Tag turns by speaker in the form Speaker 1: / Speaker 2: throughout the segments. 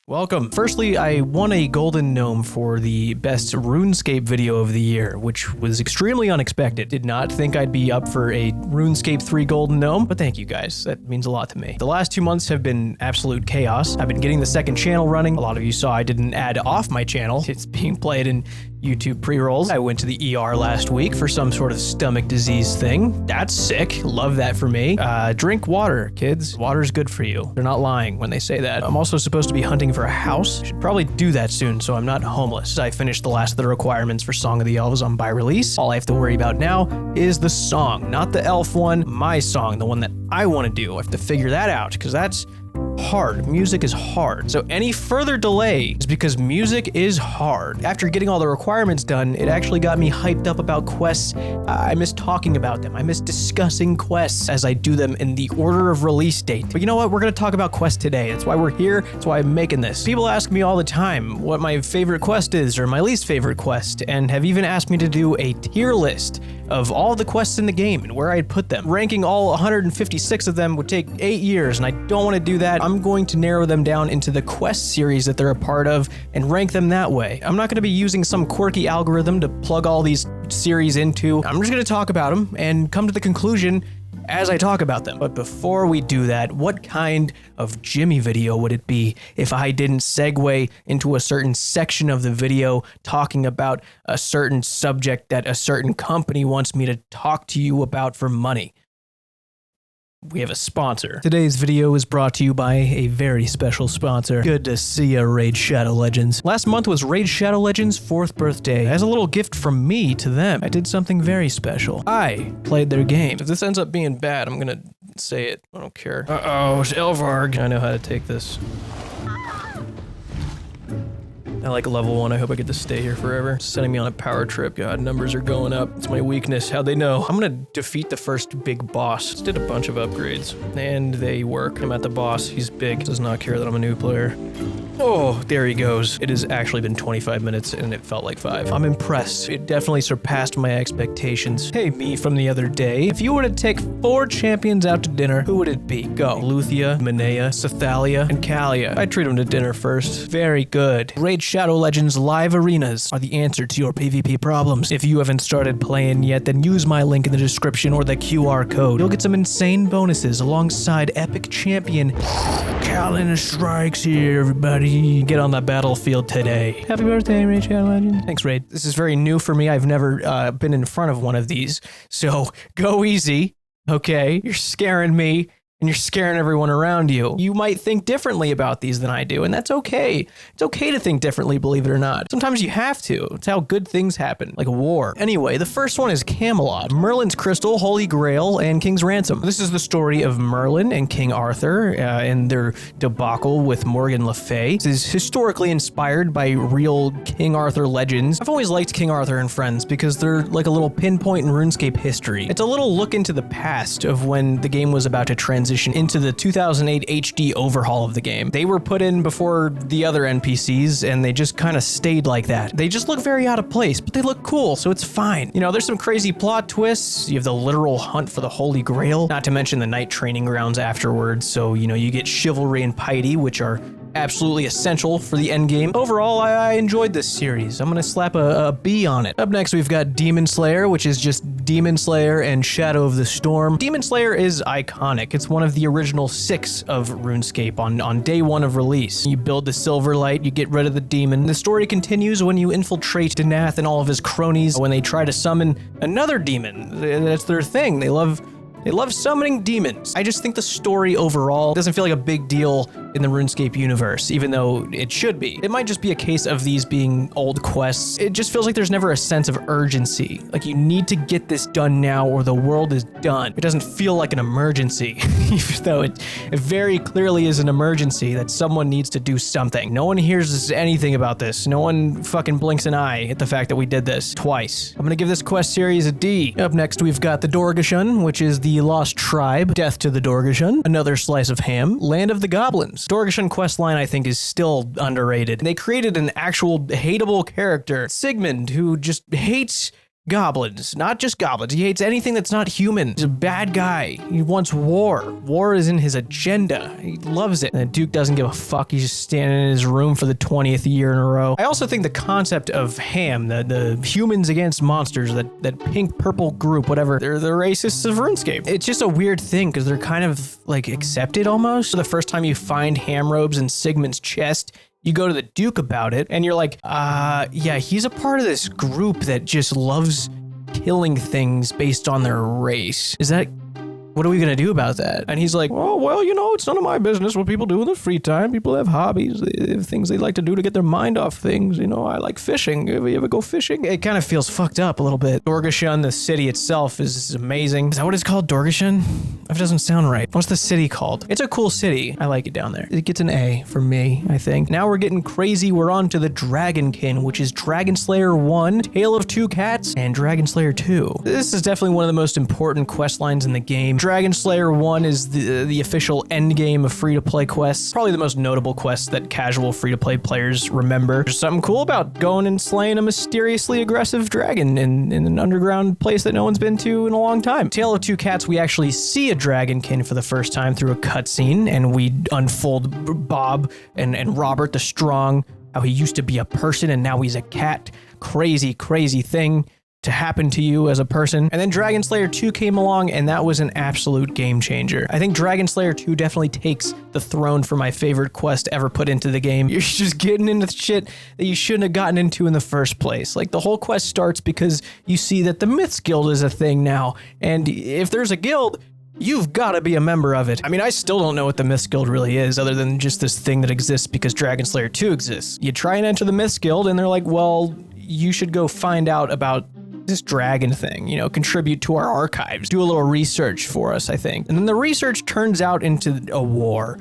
Speaker 1: Welcome. Firstly, I won a golden gnome for the best RuneScape video of the year, which was extremely unexpected. Did not think I'd be up for a RuneScape 3 golden gnome, but thank you guys. That means a lot to me. The last 2 months have been absolute chaos. I've been getting the second channel running. A lot of you saw I didn't add off my channel. It's being played in YouTube pre-rolls. I went to the ER last week for some sort of stomach disease thing. That's sick. Love that for me. Drink water, kids. Water's good for you. They're not lying when they say that. I'm also supposed to be hunting for a house. Should probably do that soon so I'm not homeless. I finished the last of the requirements for Song of the Elves on buy release. All I have to worry about now is the song, not the elf one, my song, the one that I want to do. I have to figure that out because that's hard. Music is hard. So any further delay is because music is hard. After getting all the requirements done, it actually got me hyped up about quests. I miss talking about them. I miss discussing quests as I do them in the order of release date. But you know what? We're going to talk about quests today. That's why we're here. That's why I'm making this. People ask me all the time what my favorite quest is or my least favorite quest, and have even asked me to do a tier list of all the quests in the game and where I'd put them. Ranking all 156 of them would take 8 years, and I don't want to do that. I'm going to narrow them down into the quest series that they're a part of and rank them that way. I'm not going to be using some quirky algorithm to plug all these series into. I'm just going to talk about them and come to the conclusion as I talk about them. But before we do that, what kind of Jimmy video would it be if I didn't segue into a certain section of the video talking about a certain subject that a certain company wants me to talk to you about for money? We have a sponsor. Today's video is brought to you by a very special sponsor. Good to see ya, Raid Shadow Legends. Last month was Raid Shadow Legends' 4th birthday. As a little gift from me to them, I did something very special. I played their game. If this ends up being bad, I'm gonna say it. I don't care. Uh-oh, it's Elvarg. I know how to take this. I like level 1. I hope I get to stay here forever. It's sending me on a power trip. God, numbers are going up. It's my weakness. How'd they know? I'm gonna defeat the first big boss. Just did a bunch of upgrades, and they work. I'm at the boss. He's big. Does not care that I'm a new player. Oh, there he goes. It has actually been 25 minutes, and it felt like 5. I'm impressed. It definitely surpassed my expectations. Hey, me from the other day. If you were to take 4 champions out to dinner, who would it be? Go. Luthia, Minea, Cythalia, and Kalia. I'd treat them to dinner first. Very good. Raid Shadow Legends live arenas are the answer to your PvP problems. If you haven't started playing yet, then use my link in the description or the QR code. You'll get some insane bonuses alongside epic champion. Callan strikes here, everybody. Get on the battlefield today. Happy birthday, Raid Shadow Legends. Thanks, Raid. This is very new for me. I've never been in front of one of these, so go easy, okay? You're scaring me. And you're scaring everyone around you. You might think differently about these than I do, and that's okay. It's okay to think differently, believe it or not. Sometimes you have to. It's how good things happen, like a war. Anyway, the first one is Camelot, Merlin's Crystal, Holy Grail, and King's Ransom. This is the story of Merlin and King Arthur and their debacle with Morgan Le Fay. This is historically inspired by real King Arthur legends. I've always liked King Arthur and Friends because they're like a little pinpoint in RuneScape history. It's a little look into the past of when the game was about to transition into the 2008 HD overhaul of the game. They were put in before the other NPCs, and they just kind of stayed like that. They just look very out of place, but they look cool, so it's fine. You know, there's some crazy plot twists. You have the literal hunt for the Holy Grail, not to mention the night training grounds afterwards, so, you know, you get chivalry and piety, which are absolutely essential for the end game. Overall, I enjoyed this series. I'm gonna slap a B on it. Up next, we've got Demon Slayer, which is just Demon Slayer and Shadow of the Storm. Demon Slayer is iconic. It's one of the original 6 of RuneScape on day 1 of release. You build the Silverlight, you get rid of the demon. The story continues when you infiltrate Denath and all of his cronies when they try to summon another demon. That's their thing. They love summoning demons. I just think the story overall doesn't feel like a big deal in the RuneScape universe, even though it should be. It might just be a case of these being old quests. It just feels like there's never a sense of urgency. Like you need to get this done now or the world is done. It doesn't feel like an emergency, even though it very clearly is an emergency that someone needs to do something. No one hears anything about this. No one fucking blinks an eye at the fact that we did this twice. I'm gonna give this quest series a D. Up next, we've got the Dorgan, which is the Lost Tribe, Death to the Dorgan, Another Slice of Ham, Land of the Goblins. Dorgan questline, I think, is still underrated. They created an actual hateable character, Sigmund, who just hates goblins, not just goblins. He hates anything that's not human. He's a bad guy. He wants war. War is in his agenda. He loves it. And the Duke doesn't give a fuck. He's just standing in his room for the 20th year in a row. I also think the concept of HAM, the humans against monsters, that pink-purple group, whatever, they're the racists of RuneScape. It's just a weird thing because they're kind of like accepted almost. So the first time you find ham robes in Sigmund's chest, you go to the Duke about it, and you're like, yeah, he's a part of this group that just loves killing things based on their race. What are we gonna do about that? And he's like, oh, well, you know, it's none of my business what people do in their free time. People have hobbies, they have things they like to do to get their mind off things. You know, I like fishing. You ever go fishing? It kind of feels fucked up a little bit. Dorgan, the city itself, is amazing. Is that what it's called, Dorgan? That doesn't sound right. What's the city called? It's a cool city. I like it down there. It gets an A for me, I think. Now we're getting crazy. We're on to the Dragonkin, which is Dragon Slayer 1, Tale of Two Cats, and Dragon Slayer 2. This is definitely one of the most important quest lines in the game. Dragon Slayer 1 is the official end game of free-to-play quests. Probably the most notable quest that casual free-to-play players remember. There's something cool about going and slaying a mysteriously aggressive dragon in an underground place that no one's been to in a long time. Tale of Two Cats, we actually see a Dragonkin for the first time through a cutscene, and we unfold Bob and Robert the Strong, how he used to be a person and now he's a cat. Crazy, crazy thing to happen to you as a person. And then Dragon Slayer 2 came along, and that was an absolute game changer. I think Dragon Slayer 2 definitely takes the throne for my favorite quest ever put into the game. You're just getting into shit that you shouldn't have gotten into in the first place. Like, the whole quest starts because you see that the Myths Guild is a thing now, and if there's a guild, you've got to be a member of it. I mean, I still don't know what the Myths Guild really is, other than just this thing that exists because Dragon Slayer 2 exists. You try and enter the Myths Guild, and they're like, well, you should go find out about this dragon thing, you know, contribute to our archives, do a little research for us, I think. And then the research turns out into a war,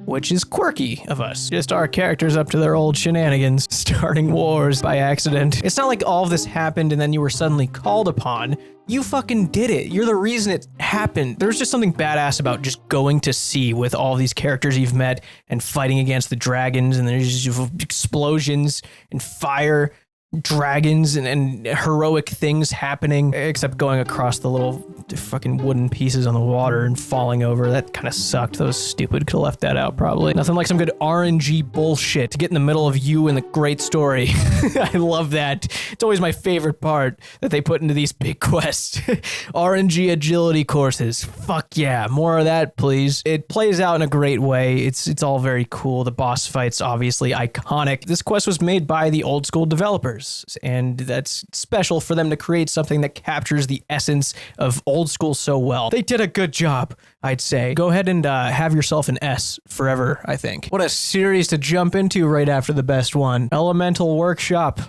Speaker 1: which is quirky of us. Just our characters up to their old shenanigans, starting wars by accident. It's not like all of this happened and then you were suddenly called upon. You fucking did it. You're the reason it happened. There's just something badass about just going to sea with all these characters you've met and fighting against the dragons, and there's just explosions and fire, dragons and heroic things happening, except going across the little fucking wooden pieces on the water and falling over. That kind of sucked. That was stupid. Could have left that out probably. Nothing like some good RNG bullshit to get in the middle of you and the great story. I love that. It's always my favorite part that they put into these big quests. RNG agility courses. Fuck yeah. More of that, please. It plays out in a great way. It's all very cool. The boss fight's obviously iconic. This quest was made by the Oldschool developers, and that's special for them to create something that captures the essence of Old School so well. They did a good job, I'd say. Go ahead and have yourself an S forever, I think. What a series to jump into right after the best one. Elemental Workshop,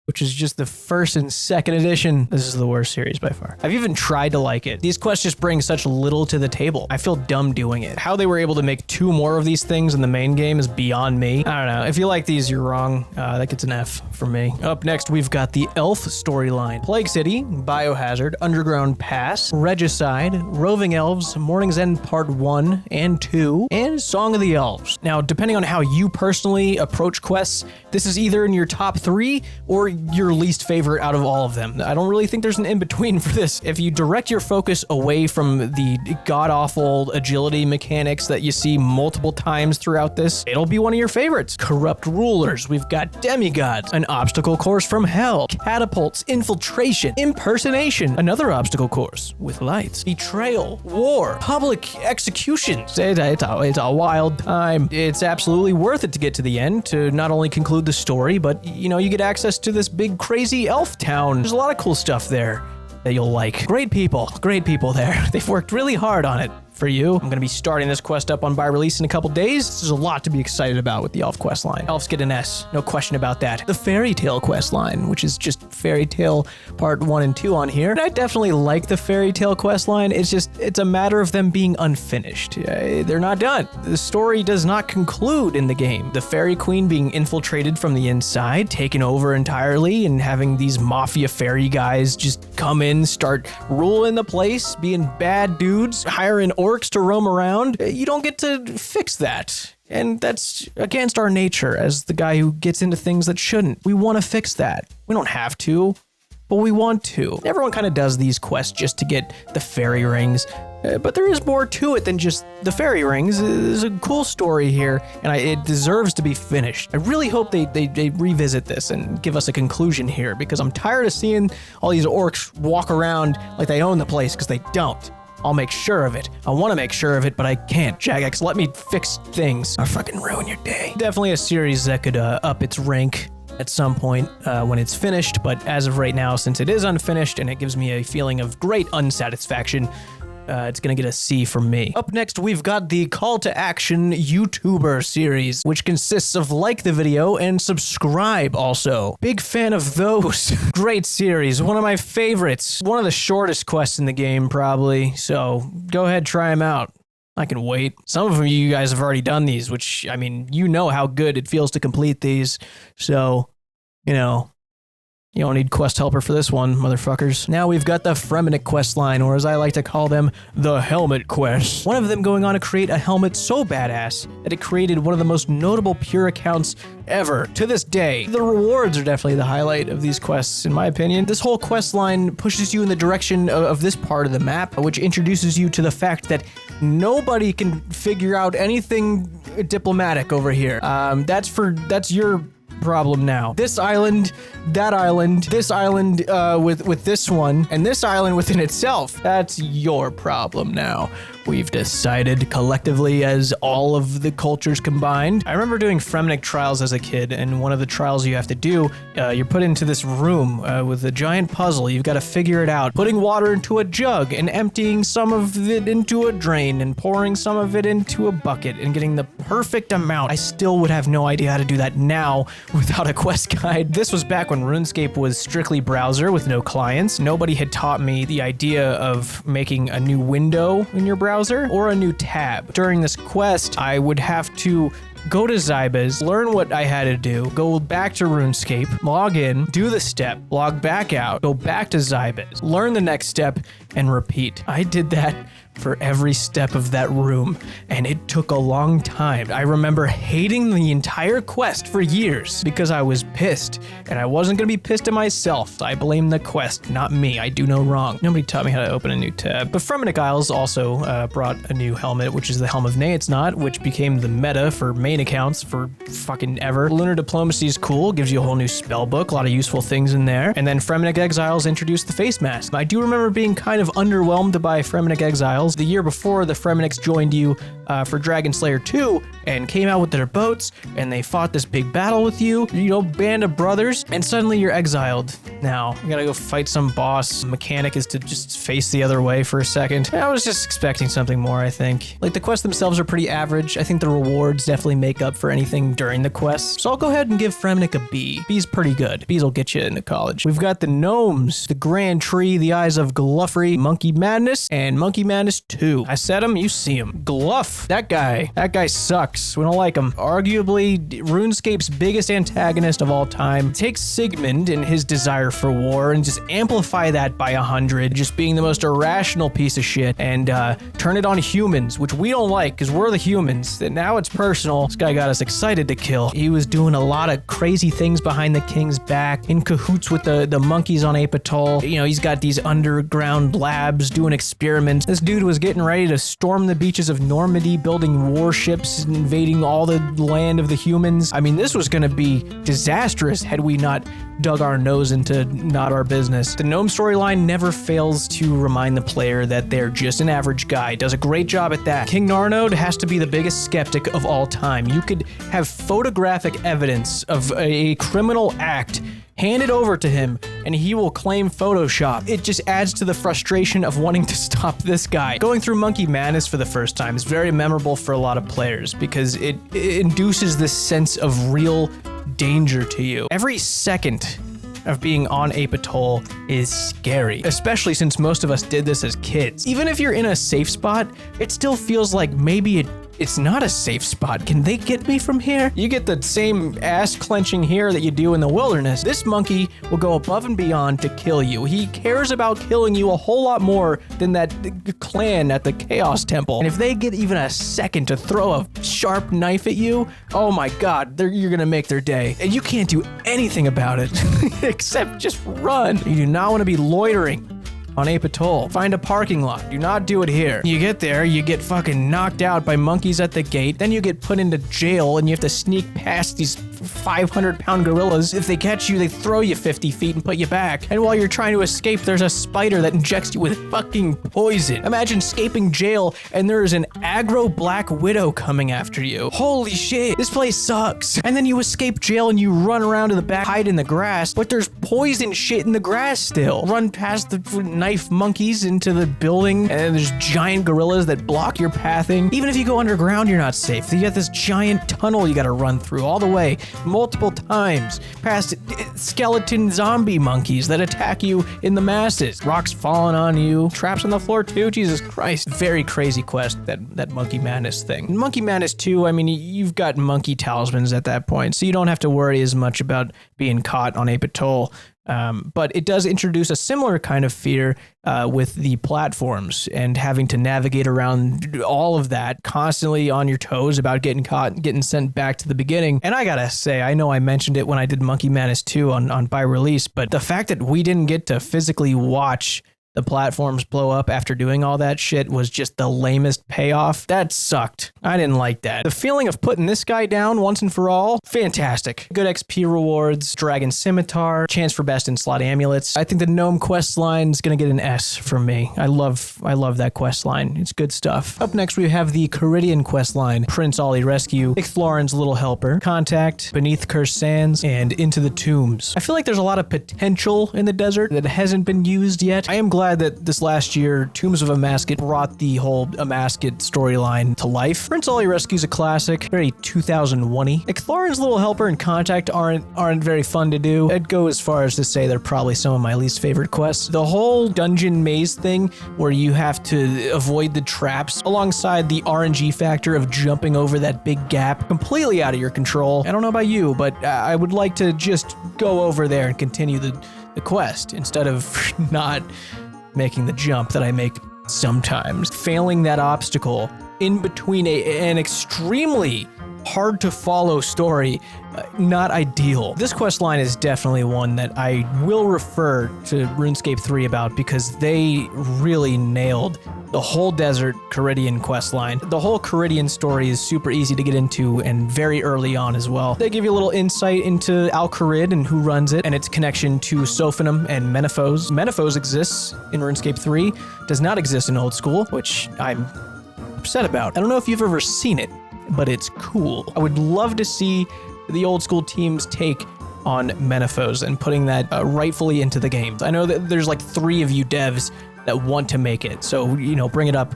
Speaker 1: which is just the first and second edition. This is the worst series by far. I've even tried to like it. These quests just bring such little to the table. I feel dumb doing it. How they were able to make 2 more of these things in the main game is beyond me. I don't know. If you like these, you're wrong. That gets an F for me. Up next, we've got the Elf storyline. Plague City, Biohazard, Underground Pass, Regicide, Roving Elves, Morning's End Part 1 and 2, and Song of the Elves. Now, depending on how you personally approach quests, this is either in your top 3 or your least favorite out of all of them. I don't really think there's an in-between for this. If you direct your focus away from the god-awful agility mechanics that you see multiple times throughout this, it'll be one of your favorites. Corrupt rulers, we've got demigods, an obstacle course from hell, catapults, infiltration, impersonation, another obstacle course with lights, betrayal, war, public executions. It's a wild time. It's absolutely worth it to get to the end to not only conclude the story, but you know, you get access to this big crazy elf town. There's a lot of cool stuff there that you'll like. Great people there. They've worked really hard on it for you. I'm going to be starting this quest up on buy release in a couple days. There's a lot to be excited about with the Elf quest line. Elves get an S, no question about that. The Fairy Tale quest line, which is just Fairy Tale Part 1 and 2 on here. And I definitely like the Fairy Tale quest line. It's a matter of them being unfinished. They're not done. The story does not conclude in the game. The Fairy Queen being infiltrated from the inside, taken over entirely, and having these mafia fairy guys just come in, start ruling the place, being bad dudes, hiring orcs to roam around. You don't get to fix that. And that's against our nature as the guy who gets into things that shouldn't. We want to fix that. We don't have to, but we want to. Everyone kind of does these quests just to get the fairy rings. But there is more to it than just the fairy rings. There's a cool story here, and it deserves to be finished. I really hope they revisit this and give us a conclusion here, because I'm tired of seeing all these orcs walk around like they own the place, because they don't. I'll make sure of it. I want to make sure of it, but I can't. Jagex, let me fix things. I'll fucking ruin your day. Definitely a series that could up its rank at some point when it's finished, but as of right now, since it is unfinished and it gives me a feeling of great unsatisfaction, it's gonna get a C from me. Up next, we've got the Call to Action YouTuber series, which consists of like the video and subscribe also. Big fan of those. Great series, one of my favorites. One of the shortest quests in the game, probably, so go ahead, try them out. I can wait. Some of you guys have already done these, which, I mean, you know how good it feels to complete these, so, you know, you don't need quest helper for this one, motherfuckers. Now we've got the Fremennik quest line, or as I like to call them, the helmet quest. One of them going on to create a helmet so badass that it created one of the most notable pure accounts ever to this day. The rewards are definitely the highlight of these quests, in my opinion. This whole quest line pushes you in the direction of this part of the map, which introduces you to the fact that nobody can figure out anything diplomatic over here. That's your problem now. This island, that island, this island with this one, and this island within itself, that's your problem now. We've decided collectively as all of the cultures combined. I remember doing Fremennik trials as a kid, and one of the trials you have to do, you're put into this room with a giant puzzle. You've got to figure it out. Putting water into a jug and emptying some of it into a drain and pouring some of it into a bucket and getting the perfect amount. I still would have no idea how to do that now without a quest guide. This was back when RuneScape was strictly browser with no clients. Nobody had taught me the idea of making a new window in your browser or a new tab. During this quest, I would have to go to Zybez, learn what I had to do, go back to RuneScape, log in, do the step, log back out, go back to Zybez, learn the next step, and repeat. I did that for every step of that room, and it took a long time. I remember hating the entire quest for years because I was pissed, and I wasn't gonna be pissed at myself. I blame the quest, not me. I do no wrong. Nobody taught me how to open a new tab. But Fremennik Isles also brought a new helmet, which is the Helm of Neatsnot, which became the meta for main accounts for fucking ever. Lunar Diplomacy is cool, gives you a whole new spell book, a lot of useful things in there. And then Fremennik Exiles introduced the face mask. I do remember being kind of underwhelmed by Fremennik Exiles. The year before, the Fremenniks joined you for Dragon Slayer 2 and came out with their boats, and they fought this big battle with you, band of brothers, and suddenly you're exiled. Now, you gotta go fight some boss. Mechanic is to just face the other way for a second. I was just expecting something more, I think. Like, the quests themselves are pretty average. I think the rewards definitely make up for anything during the quests. So I'll go ahead and give Fremennik a B. B's pretty good. B's will get you into college. We've got the Gnomes, the Grand Tree, the Eyes of Gluffery, Monkey Madness, and Monkey Madness 2. I said him, you see him. Gluff, that guy sucks. We don't like him. Arguably, RuneScape's biggest antagonist of all time. Take Sigmund and his desire for war and just amplify that by 100, just being the most irrational piece of shit, and turn it on humans, which we don't like because we're the humans. And now it's personal. This guy got us excited to kill. He was doing a lot of crazy things behind the king's back, in cahoots with the monkeys on Apatoll. He's got these underground labs doing experiments. This dude was getting ready to storm the beaches of Normandy, building warships, invading all the land of the humans. I mean, this was gonna be disastrous had we not dug our nose into not our business. The Gnome storyline never fails to remind the player that they're just an average guy. Does a great job at that. King Narnode has to be the biggest skeptic of all time. You could have photographic evidence of a criminal act hand it over to him, and he will claim Photoshop. It just adds to the frustration of wanting to stop this guy. Going through Monkey Madness for the first time is very memorable for a lot of players because it induces this sense of real danger to you. Every second of being on Apatoll is scary, especially since most of us did this as kids. Even if you're in a safe spot, it still feels like maybe It's not a safe spot. Can they get me from here? You get the same ass clenching here that you do in the wilderness. This monkey will go above and beyond to kill you. He cares about killing you a whole lot more than that clan at the Chaos Temple. And if they get even a second to throw a sharp knife at you, oh my god, you're gonna make their day. And you can't do anything about it except just run. You do not want to be loitering on Ape Atoll. Find a parking lot. Do not do it here. You get there, you get fucking knocked out by monkeys at the gate, then you get put into jail and you have to sneak past these 500-pound gorillas. If they catch you, they throw you 50 feet and put you back. And while you're trying to escape, there's a spider that injects you with fucking poison. Imagine escaping jail and there is an aggro Black Widow coming after you. Holy shit, this place sucks. And then you escape jail and you run around to the back, hide in the grass, but there's poison shit in the grass still. Run past the knife monkeys into the building, and there's giant gorillas that block your pathing. Even if you go underground, you're not safe. You got this giant tunnel you gotta run through all the way, multiple times, past skeleton zombie monkeys that attack you in the masses. Rocks falling on you, traps on the floor too, Jesus Christ. Very crazy quest, that Monkey Madness thing. Monkey Madness 2, I mean, you've got monkey talismans at that point, so you don't have to worry as much about being caught on Ape Atoll. But it does introduce a similar kind of fear with the platforms and having to navigate around all of that, constantly on your toes about getting caught and getting sent back to the beginning. And I gotta say, I know I mentioned it when I did Monkey Madness 2 on by release, but the fact that we didn't get to physically watch the platforms blow up after doing all that shit was just the lamest payoff. That sucked. I didn't like that. The feeling of putting this guy down once and for all, fantastic. Good XP rewards, Dragon Scimitar, chance for best in slot amulets. I think the Gnome quest line is gonna get an S from me. I love that quest line. It's good stuff. Up next we have the Caridian quest line, Prince Ollie Rescue, Icthlorin's Little Helper, Contact, Beneath Cursed Sands, and Into the Tombs. I feel like there's a lot of potential in the desert that hasn't been used yet. I am glad that this last year, Tombs of Amasket brought the whole Amasket storyline to life. Prince Ollie Rescue's a classic, very 2001-y. Icthlorin's Little Helper and Contact aren't very fun to do. I'd go as far as to say they're probably some of my least favorite quests. The whole dungeon maze thing, where you have to avoid the traps, alongside the RNG factor of jumping over that big gap, completely out of your control. I don't know about you, but I would like to just go over there and continue the quest instead of not making the jump that I make sometimes. Failing that obstacle in between an extremely hard to follow story, not ideal. This quest line is definitely one that I will refer to RuneScape 3 about, because they really nailed the whole desert Caridian quest line. The whole Caridian story is super easy to get into and very early on as well. They give you a little insight into Al-Kharid and who runs it and its connection to Sophanum and Menaphos. Menaphos exists in RuneScape 3, does not exist in Old School, which I'm upset about. I don't know if you've ever seen it, but it's cool. I would love to see the Old School team's take on Menaphos and putting that rightfully into the game. I know that there's like 3 of you devs that want to make it, so, you know, bring it up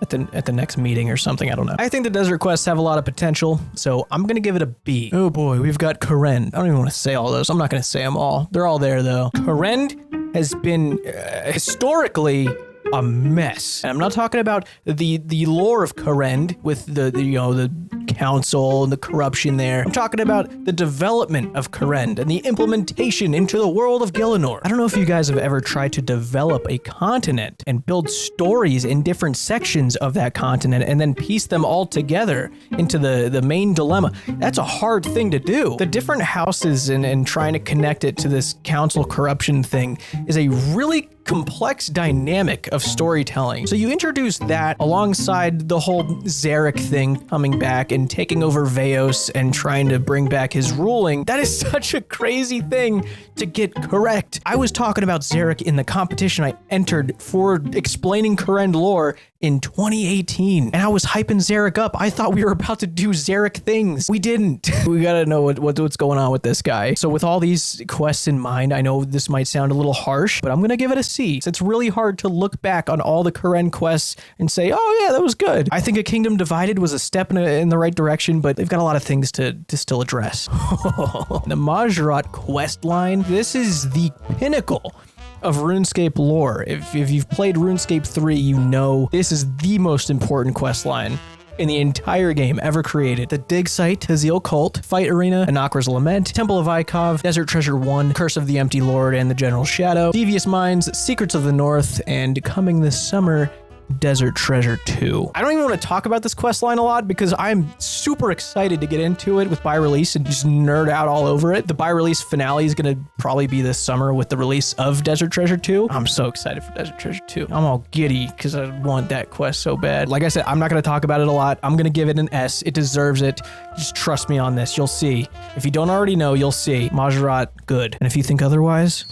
Speaker 1: at the next meeting or something. I don't know. I think the desert quests have a lot of potential, so I'm gonna give it a B. Oh boy, we've got Corrin. I don't even want to say all those. I'm not gonna say them all. They're all there though. Corrin has been historically a mess. And I'm not talking about the lore of Corrin with the council and the corruption there. I'm talking about the development of Corrin and the implementation into the world of Gielinor. I don't know if you guys have ever tried to develop a continent and build stories in different sections of that continent and then piece them all together into the main dilemma. That's a hard thing to do. The different houses and trying to connect it to this council corruption thing is a really complex dynamic of storytelling. So you introduce that alongside the whole Zarek thing coming back and taking over Veos and trying to bring back his ruling. That is such a crazy thing to get correct. I was talking about Zarek in the competition I entered for explaining Corrin lore in 2018, and I was hyping Zarek up. I thought we were about to do Zarek things. We didn't. We gotta know what's going on with this guy. So with all these quests in mind, I know this might sound a little harsh, but I'm gonna give it a C. It's really hard to look back on all the Corrin quests and say, oh yeah, that was good. I think A Kingdom Divided was a step in the right direction, but they've got a lot of things to still address. The Majorat quest line, this is the pinnacle of RuneScape lore. If you've played RuneScape 3, you know this is the most important quest line in the entire game ever created. The Dig Site, Tazil Cult, Fight Arena, Anakra's Lament, Temple of Ikov, Desert Treasure 1, Curse of the Empty Lord and the General Shadow, Devious Minds, Secrets of the North, and coming this summer, Desert Treasure 2. I don't even want to talk about this quest line a lot because I'm super excited to get into it with buy release and just nerd out all over it. The buy release finale is going to probably be this summer with the release of Desert Treasure 2. I'm so excited for Desert Treasure 2. I'm all giddy because I want that quest so bad. Like I said, I'm not going to talk about it a lot. I'm going to give it an S. It deserves it. Just trust me on this. You'll see. If you don't already know, you'll see. Majorat, good. And if you think otherwise...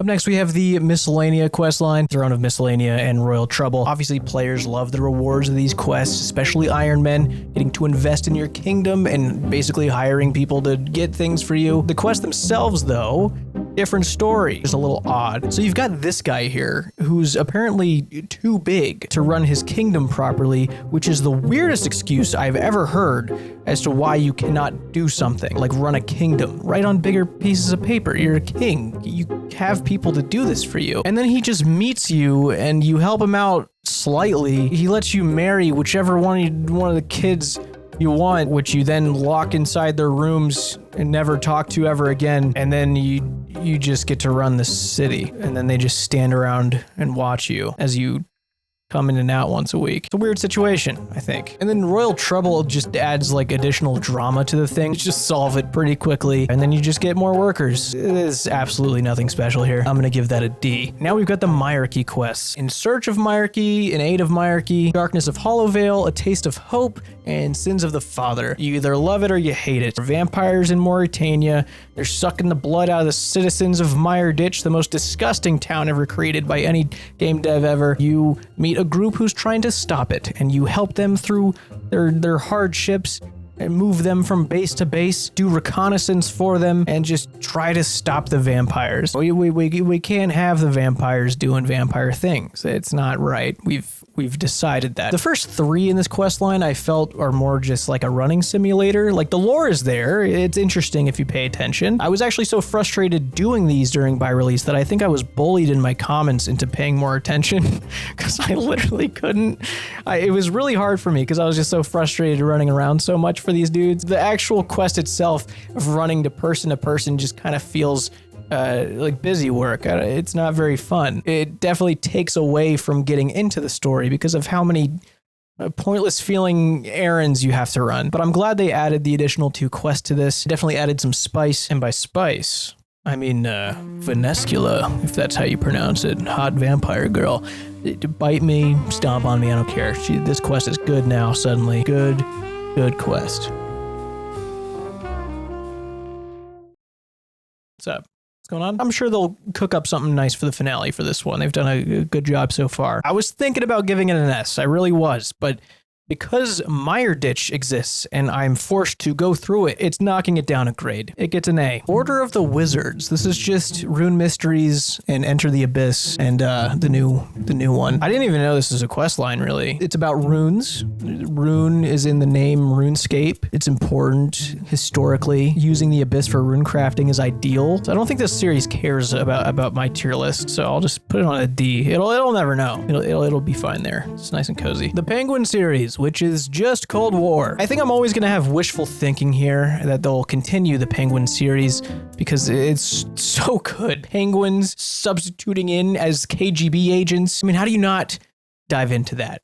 Speaker 1: Up next, we have the Miscellaneous questline, Throne of Miscellanea and Royal Trouble. Obviously, players love the rewards of these quests, especially Iron Men, getting to invest in your kingdom and basically hiring people to get things for you. The quests themselves, though, different story. Just a little odd. So you've got this guy here who's apparently too big to run his kingdom properly, which is the weirdest excuse I've ever heard as to why you cannot do something like run a kingdom. Write on bigger pieces of paper. You're a king. You have people to do this for you. And then he just meets you and you help him out slightly. He lets you marry whichever one of the kids you want, which you then lock inside their rooms and never talk to ever again. And then you just get to run the city. And then they just stand around and watch you as you come in and out once a week. It's a weird situation, I think. And then Royal Trouble just adds like additional drama to the thing. Just solve it pretty quickly, and then you just get more workers. There's absolutely nothing special here. I'm gonna give that a D. Now we've got the Myarchy quests. In Search of Myarchy, In Aid of Myarchy, Darkness of Hollowvale, A Taste of Hope, and Sins of the Father. You either love it or you hate it. Vampires in Mauritania, they're sucking the blood out of the citizens of Meyerditch, the most disgusting town ever created by any game dev ever. You meet a group who's trying to stop it, and you help them through their hardships and move them from base to base, do reconnaissance for them, and just try to stop the vampires. We can't have the vampires doing vampire things. It's not right. We've decided that. The first 3 in this quest line I felt are more just like a running simulator. Like the lore is there. It's interesting if you pay attention. I was actually so frustrated doing these during buy release that I think I was bullied in my comments into paying more attention because I literally couldn't. It was really hard for me because I was just so frustrated running around so much for these dudes. The actual quest itself of running to person just kind of feels like busy work. It's not very fun. It definitely takes away from getting into the story because of how many pointless feeling errands you have to run. But I'm glad they added the additional 2 quests to this. Definitely added some spice. And by spice, I mean Venescula, if that's how you pronounce it. Hot vampire girl. Bite me, stomp on me, I don't care. This quest is good now, suddenly. Good quest. What's up? Going on? I'm sure they'll cook up something nice for the finale for this one. They've done a good job so far. I was thinking about giving it an S. I really was, but because Meyerditch exists and I'm forced to go through it, it's knocking it down a grade. It gets an A. Order of the Wizards. This is just Rune Mysteries and Enter the Abyss and the new one. I didn't even know this is a quest line, really. It's about runes. Rune is in the name Runescape. It's important historically. Using the Abyss for rune crafting is ideal. So I don't think this series cares about my tier list, so I'll just put it on a D. It'll never know. It'll be fine there. It's nice and cozy. The Penguin series, which is just Cold War. I think I'm always going to have wishful thinking here that they'll continue the Penguin series because it's so good. Penguins substituting in as KGB agents. I mean, how do you not dive into that?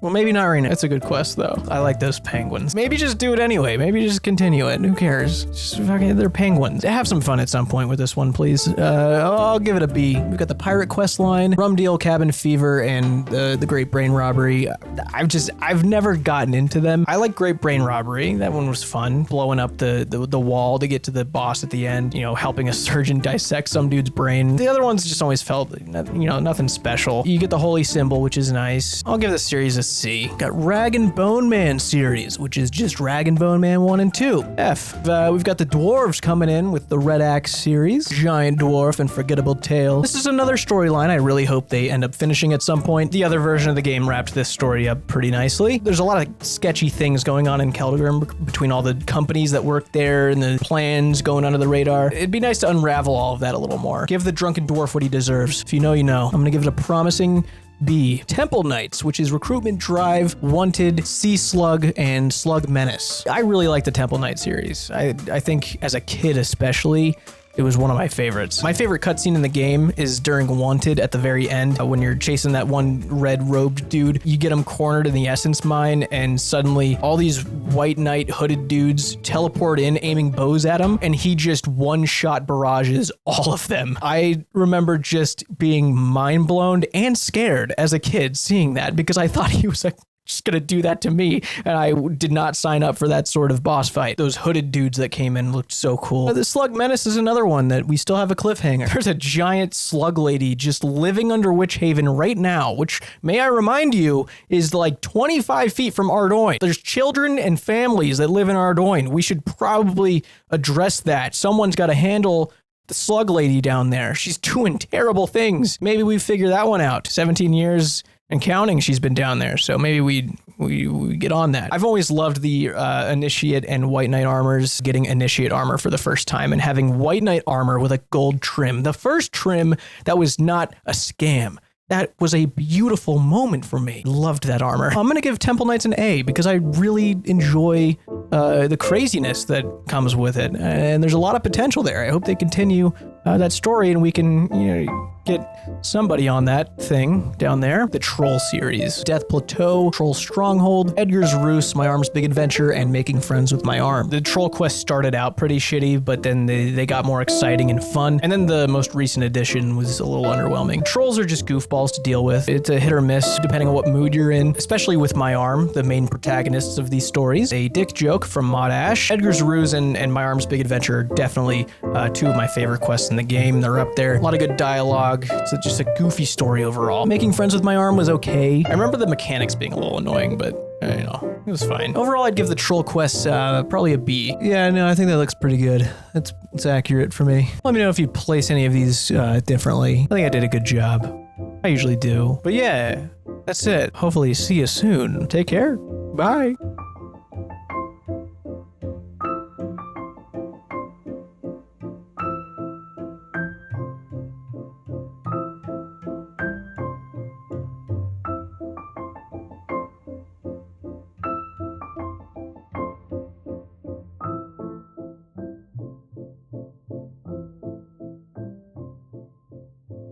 Speaker 1: Well, maybe not right now. It's a good quest, though. I like those penguins. Maybe just do it anyway. Maybe just continue it. Who cares? Just fucking, they're penguins. Have some fun at some point with this one, please. I'll give it a B. We've got the pirate quest line, Rum Deal, Cabin Fever, and the Great Brain Robbery. I've never gotten into them. I like Great Brain Robbery. That one was fun. Blowing up the wall to get to the boss at the end. You know, helping a surgeon dissect some dude's brain. The other ones just always felt, nothing special. You get the Holy Symbol, which is nice. I'll give the series a see. Got Rag and Bone Man series, which is just Rag and Bone Man 1 and 2. F. We've got the Dwarves coming in with the Red Axe series. Giant Dwarf and Forgettable Tale. This is another storyline I really hope they end up finishing at some point. The other version of the game wrapped this story up pretty nicely. There's a lot of sketchy things going on in Keldrim between all the companies that work there and the plans going under the radar. It'd be nice to unravel all of that a little more. Give the drunken dwarf what he deserves. If you know, you know. I'm gonna give it a promising B. Temple Knights, which is Recruitment Drive, Wanted, Sea Slug, and Slug Menace. I really like the Temple Knight series. I think as a kid especially, it was one of my favorites. My favorite cutscene in the game is during Wanted at the very end, when you're chasing that one red-robed dude. You get him cornered in the Essence Mine, and suddenly all these white knight hooded dudes teleport in, aiming bows at him, and he just one-shot barrages all of them. I remember just being mind-blown and scared as a kid seeing that, because I thought he was like, just gonna do that to me, and I did not sign up for that sort of boss fight. Those hooded dudes that came in looked so cool. The Slug Menace is another one that we still have a cliffhanger. There's a giant slug lady just living under Witch Haven right now, which, may I remind you, is like 25 feet from Ardoyne. There's children and families that live in Ardoyne. We should probably address that. Someone's got to handle the slug lady down there. She's doing terrible things. Maybe we figure that one out. 17 years and counting she's been down there, so maybe we get on that. I've always loved the Initiate and White Knight armors, getting Initiate armor for the first time and having White Knight armor with a gold trim. The first trim that was not a scam. That was a beautiful moment for me. Loved that armor. I'm gonna give Temple Knights an A because I really enjoy the craziness that comes with it, and there's a lot of potential there. I hope they continue that story and we can, you know, get somebody on that thing down there. The Troll series. Death Plateau, Troll Stronghold, Edgar's Roost, My Arm's Big Adventure, and Making Friends with My Arm. The Troll quest started out pretty shitty, but then they got more exciting and fun, and then the most recent edition was a little underwhelming. Trolls are just goofballs to deal with. It's a hit or miss depending on what mood you're in, especially with My Arm, the main protagonists of these stories. A dick joke from Mod Ash. Edgar's Ruse and My Arm's Big Adventure are definitely two of my favorite quests in the game. They're up there. A lot of good dialogue. It's just a goofy story overall. Making Friends with My Arm was okay. I remember the mechanics being a little annoying, but you know, it was fine. Overall, I'd give the Troll quests probably a B. Yeah, no, I think that looks pretty good. It's accurate for me. Let me know if you'd place any of these differently. I think I did a good job. I usually do. But yeah, that's it. Hopefully see you soon. Take care. Bye.